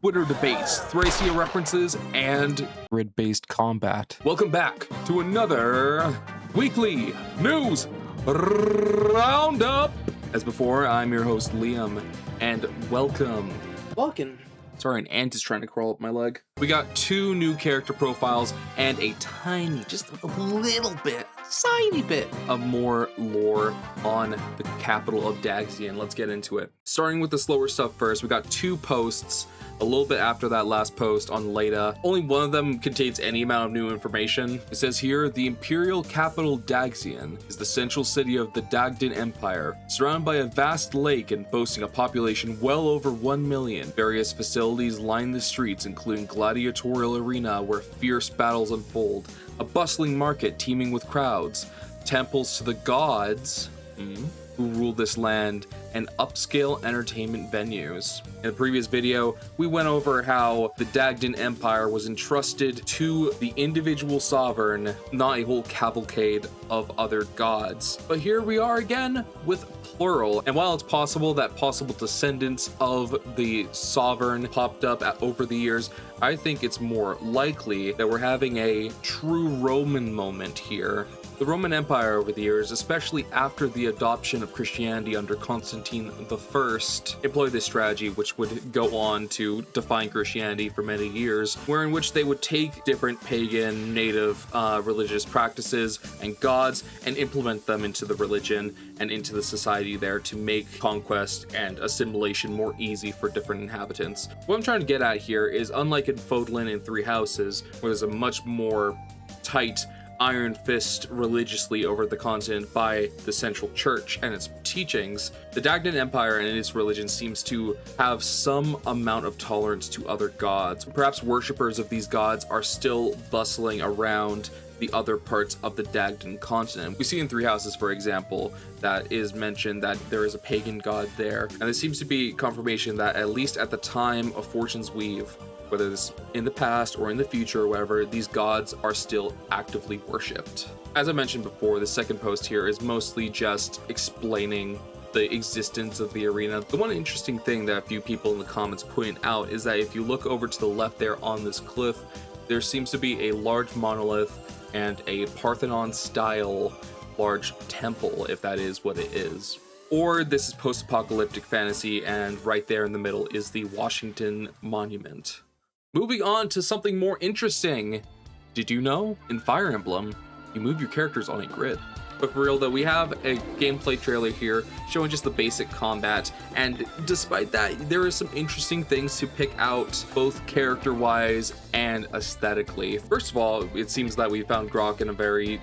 Twitter debates, Thracia references, and grid-based combat. Welcome back to another weekly news roundup. As before, I'm your host Liam, and welcome. Sorry, an ant is trying to crawl up my leg. We got 2 new character profiles and a tiny, just a little bit, tiny bit of more lore on the capital of Daxian. Let's get into it. Starting with the slower stuff first, we got 2 posts a little bit after that last post on Leda. Only one of them contains any amount of new information. It says here, the imperial capital Daxian is the central city of the Dagdan Empire, surrounded by a vast lake and boasting a population well over 1 million. Various facilities line the streets, including gladiatorial arena where fierce battles unfold, a bustling market teeming with crowds, temples to the gods who rule this land, and upscale entertainment venues. In the previous video, we went over how the Dagdan Empire was entrusted to the individual sovereign, not a whole cavalcade of other gods. But here we are again with plural, and while it's possible that possible descendants of the sovereign popped up over the years, I think it's more likely that we're having a true Roman moment here. The Roman Empire over the years, especially after the adoption of Christianity under Constantine I, employed this strategy, which would go on to define Christianity for many years, wherein which they would take different pagan, native religious practices and gods and implement them into the religion and into the society there to make conquest and assimilation more easy for different inhabitants. What I'm trying to get at here is, unlike in Fodlan and Three Houses, where there's a much more tight iron fist religiously over the continent by the central church and its teachings, the Dagdan Empire and its religion seems to have some amount of tolerance to other gods. Perhaps worshippers of these gods are still bustling around the other parts of the Dagdan continent. We see in Three Houses, for example, that is mentioned that there is a pagan god there, and there seems to be confirmation that at least at the time of Fortune's Weave, whether this in the past or in the future or whatever, these gods are still actively worshipped. As I mentioned before, the second post here is mostly just explaining the existence of the arena. The one interesting thing that a few people in the comments point out is that if you look over to the left there on this cliff, there seems to be a large monolith and a Parthenon style large temple, if that is what it is. Or this is post-apocalyptic fantasy, and right there in the middle is the Washington Monument. Moving on to something more interesting. Did you know? In Fire Emblem, you move your characters on a grid. But for real though, we have a gameplay trailer here showing just the basic combat, and despite that, there are some interesting things to pick out, both character-wise and aesthetically. First of all, it seems that we found Grok in a very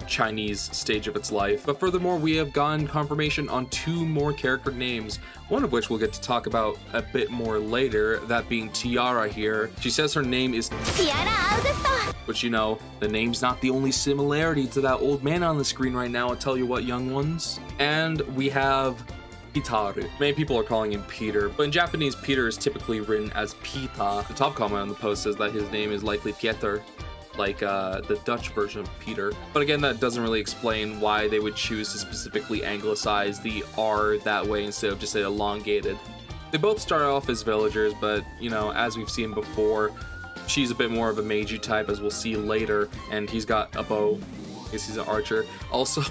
Chinese stage of its life, but furthermore, we have gotten confirmation on 2 more character names, one of which we'll get to talk about a bit more later, that being Tiara here. She says her name is Tiara, but you know, the name's not the only similarity to that old man on the screen right now, I'll tell you what, young ones. And we have Pitaru. Many people are calling him Peter, but in Japanese, Peter is typically written as Pita. The top comment on the post says that his name is likely Pieter, like the Dutch version of Peter. But again, that doesn't really explain why they would choose to specifically anglicize the R that way instead of just say elongated. They both start off as villagers, but you know, as we've seen before, she's a bit more of a Meiji type, as we'll see later, and he's got a bow. I guess he's an archer. Also,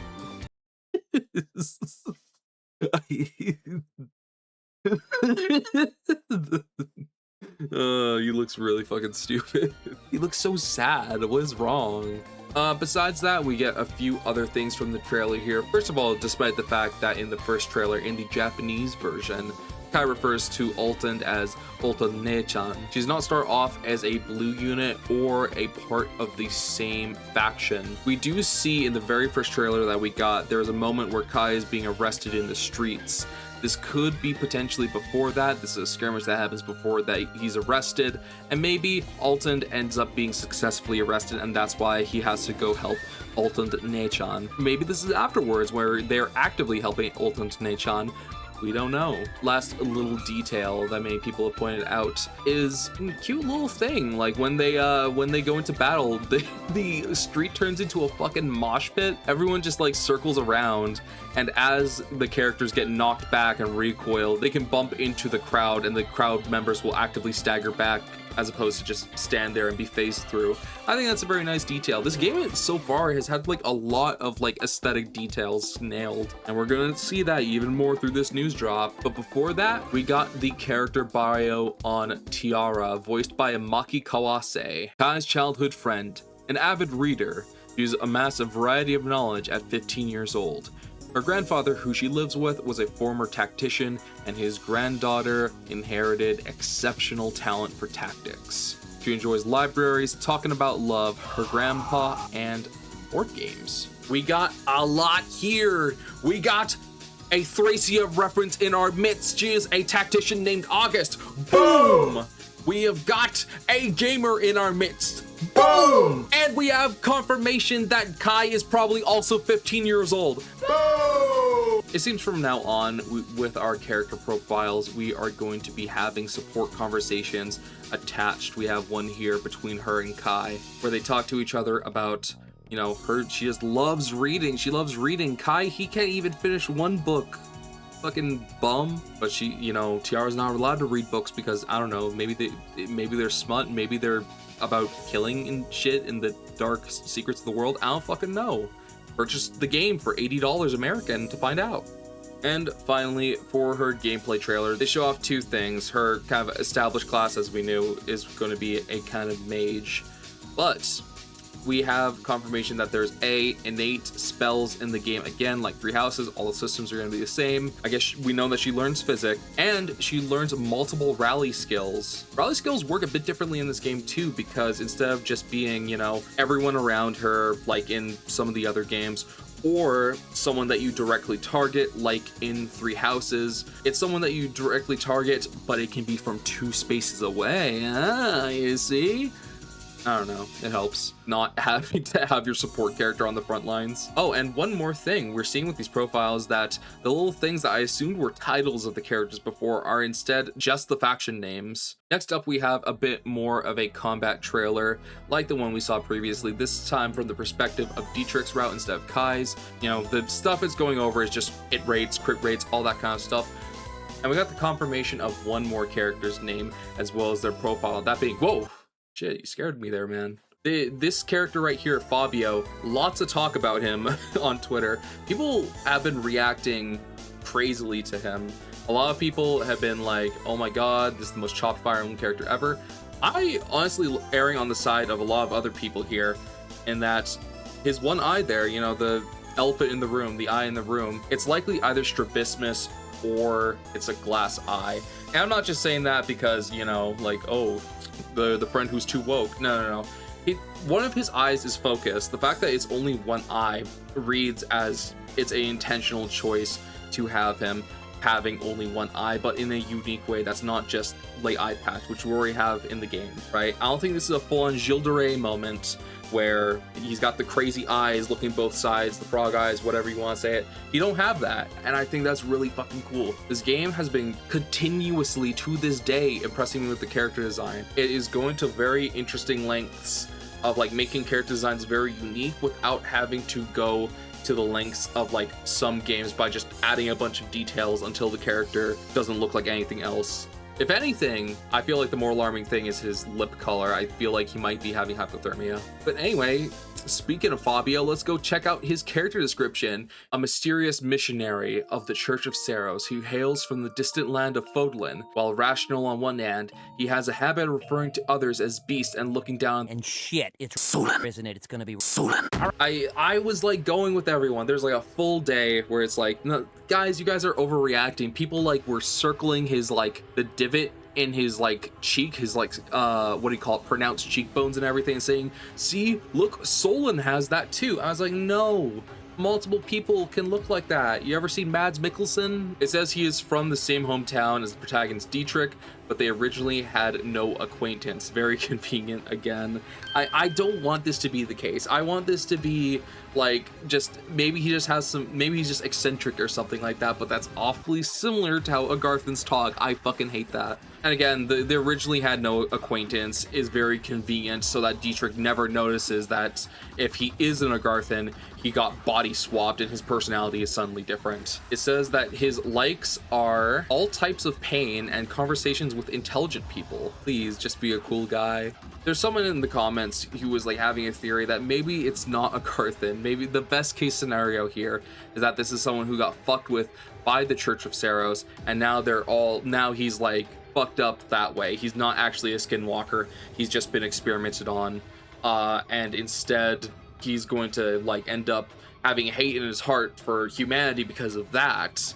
he looks really fucking stupid. He looks so sad. What is wrong? Besides that, we get a few other things from the trailer here. First of all, despite the fact that in the first trailer, in the Japanese version, Kai refers to Alton as Alton Ne-chan. She does not start off as a blue unit or a part of the same faction. We do see in the very first trailer that we got, there is a moment where Kai is being arrested in the streets. This could be potentially before that. This is a skirmish that happens before that he's arrested, and maybe Alton ends up being successfully arrested, and that's why he has to go help Alton Ne-chan. Maybe this is afterwards where they're actively helping Alton Ne-chan, We don't know. Last little detail that many people have pointed out is a cute little thing. Like when they go into battle, the street turns into a fucking mosh pit. Everyone just like circles around, and as the characters get knocked back and recoil, they can bump into the crowd, and the crowd members will actively stagger back as opposed to just stand there and be phased through. I think that's a very nice detail. This game so far has had like a lot of like aesthetic details nailed, and we're gonna see that even more through this news drop. But before that, we got the character bio on Tiara, voiced by Maki Kawase, Kai's childhood friend, an avid reader who's amassed a variety of knowledge at 15 years old. Her grandfather, who she lives with, was a former tactician, and his granddaughter inherited exceptional talent for tactics. She enjoys libraries, talking about love, her grandpa, and board games. We got a lot here. We got a Thracia reference in our midst. She is a tactician named August. Boom! We have got a gamer in our midst. Boom! And we have confirmation that Kai is probably also 15 years old. Boom! It seems from now on, with our character profiles, we are going to be having support conversations attached. We have one here between her and Kai, where they talk to each other about, you know, she just loves reading. She loves reading. Kai, he can't even finish one book. Fucking bum. But she, you know, Tiara's not allowed to read books because, I don't know, maybe they're smut, maybe they're about killing and shit in the dark secrets of the world. I don't fucking know. Purchase the game for $80 American to find out. And finally, for her gameplay trailer, they show off two things. Her kind of established class, as we knew, is going to be a kind of mage, but we have confirmation that there's innate spells in the game. Again, like Three Houses, all the systems are going to be the same. I guess we know that she learns physic, and she learns multiple rally skills. Rally skills work a bit differently in this game too, because instead of just being, you know, everyone around her like in some of the other games, or someone that you directly target like in Three Houses, it's someone that you directly target, but it can be from 2 spaces away. You see? I don't know, it helps not having to have your support character on the front lines. Oh, and one more thing we're seeing with these profiles, that the little things that I assumed were titles of the characters before are instead just the faction names. Next up, we have a bit more of a combat trailer like the one we saw previously, this time from the perspective of Dietrich's route instead of Kai's. You know, the stuff it's going over is just hit rates, crit rates, all that kind of stuff. And we got the confirmation of one more character's name as well as their profile, that being, whoa, shit, you scared me there, man. This character right here, Fabio, lots of talk about him on Twitter. People have been reacting crazily to him. A lot of people have been like, oh my god, this is the most chopped Fire Emblem character ever. I honestly erring on the side of a lot of other people here, in that his one eye there, you know, the elephant in the room, the eye in the room, it's likely either strabismus or it's a glass eye. And I'm not just saying that because, you know, like, oh, the friend who's too woke. No. One of his eyes is focused. The fact that it's only one eye reads as it's an intentional choice to have him having only one eye, but in a unique way that's not just like eye patch, which we already have in the game, right? I don't think this is a full-on Gilles de Rais moment where he's got the crazy eyes looking both sides, the frog eyes, whatever you want to say it. You don't have that, and I think that's really fucking cool. This game has been continuously, to this day, impressing me with the character design. It is going to very interesting lengths of like making character designs very unique without having to go to the lengths of like some games by just adding a bunch of details until the character doesn't look like anything else. If anything, I feel like the more alarming thing is his lip color. I feel like he might be having hypothermia. But anyway, speaking of Fabio, let's go check out his character description. A mysterious missionary of the Church of Saros who hails from the distant land of Fodlan. While rational on one hand, he has a habit of referring to others as beast and looking down. And shit, it's Solan, isn't it? It's gonna be Solan. I was like going with everyone. There's like a full day where it's like, no, guys, you guys are overreacting. People like were circling his like the divot in his like cheek, his like what do you call it, pronounced cheekbones and everything, and saying, see, look, Solan has that too. I was like, no, multiple people can look like that. You ever seen Mads Mikkelsen? It says he is from the same hometown as the protagonist Dietrich, but they originally had no acquaintance. Very convenient again. I don't want this to be the case. I want this to be like, just maybe he just has some, maybe he's just eccentric or something like that, but that's awfully similar to how Agarthans talk. I fucking hate that. And again, they originally had no acquaintance is very convenient so that Dietrich never notices that if he is an Agarthan, he got body swapped and his personality is suddenly different. It says that his likes are all types of pain and conversations with intelligent people. Please just be a cool guy. There's someone in the comments who was like having a theory that maybe it's not Agarthan. Maybe the best case scenario here is that this is someone who got fucked with by the Church of Saros, and now he's like fucked up that way. He's not actually a skinwalker. He's just been experimented on, and instead he's going to like end up having hate in his heart for humanity because of that.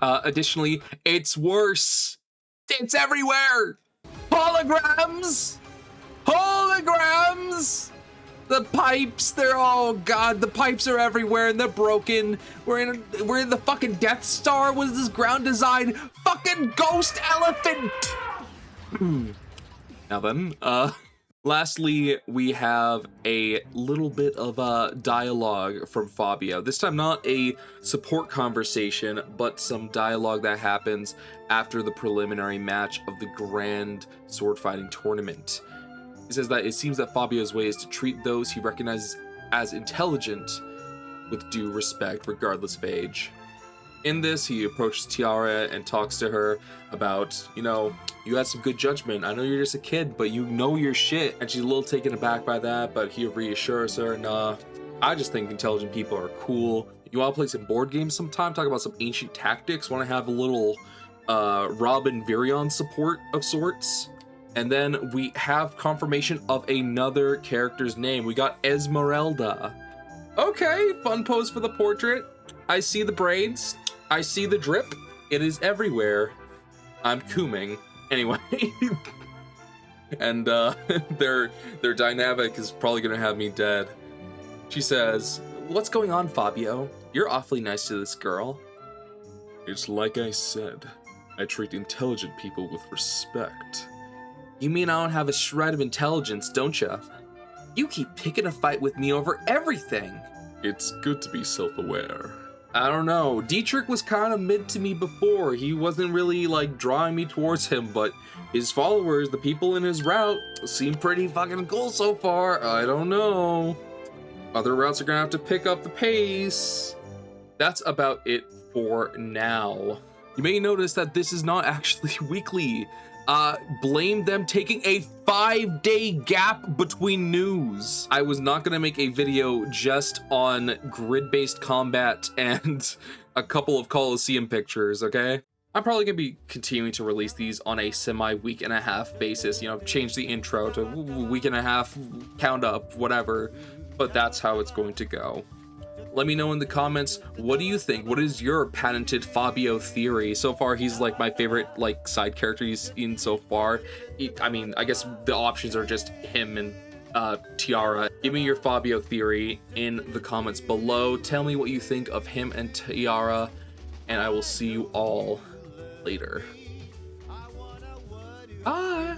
Additionally, it's worse. It's everywhere. Holograms. The pipes, oh god, the pipes are everywhere and they're broken. We're in the fucking Death Star. What is this ground design? Fucking ghost elephant. Now then, lastly, we have a little bit of dialogue from Fabio. This time not a support conversation, but some dialogue that happens after the preliminary match of the grand sword fighting tournament. He says that it seems that Fabio's way is to treat those he recognizes as intelligent with due respect, regardless of age. In this, he approaches Tiara and talks to her about, you know, you had some good judgment. I know you're just a kid, but you know your shit. And she's a little taken aback by that, but he reassures her, nah, I just think intelligent people are cool. You want to play some board games sometime? Talk about some ancient tactics? Want to have a little Robin Virion support of sorts? And then we have confirmation of another character's name. We got Esmerelda. Okay, fun pose for the portrait. I see the braids. I see the drip. It is everywhere. I'm cooming. Anyway. And their dynamic is probably gonna have me dead. She says, "What's going on, Fabio? You're awfully nice to this girl." It's like I said. I treat intelligent people with respect. You mean I don't have a shred of intelligence, don't you? You keep picking a fight with me over everything. It's good to be self-aware. I don't know. Dietrich was kind of mid to me before. He wasn't really like drawing me towards him, but his followers, the people in his route, seem pretty fucking cool so far. I don't know. Other routes are gonna have to pick up the pace. That's about it for now. You may notice that this is not actually weekly. Blame them taking a 5-day gap between news. I was not gonna make a video just on grid-based combat and a couple of Coliseum pictures, okay? I'm probably gonna be continuing to release these on a semi-week and a half basis, you know, change the intro to week and a half, count up, whatever, but that's how it's going to go. Let me know in the comments, what do you think? What is your patented Fabio theory? So far, he's like my favorite like side character he's in so far. I mean, I guess the options are just him and Tiara. Give me your Fabio theory in the comments below. Tell me what you think of him and Tiara, and I will see you all later. Bye.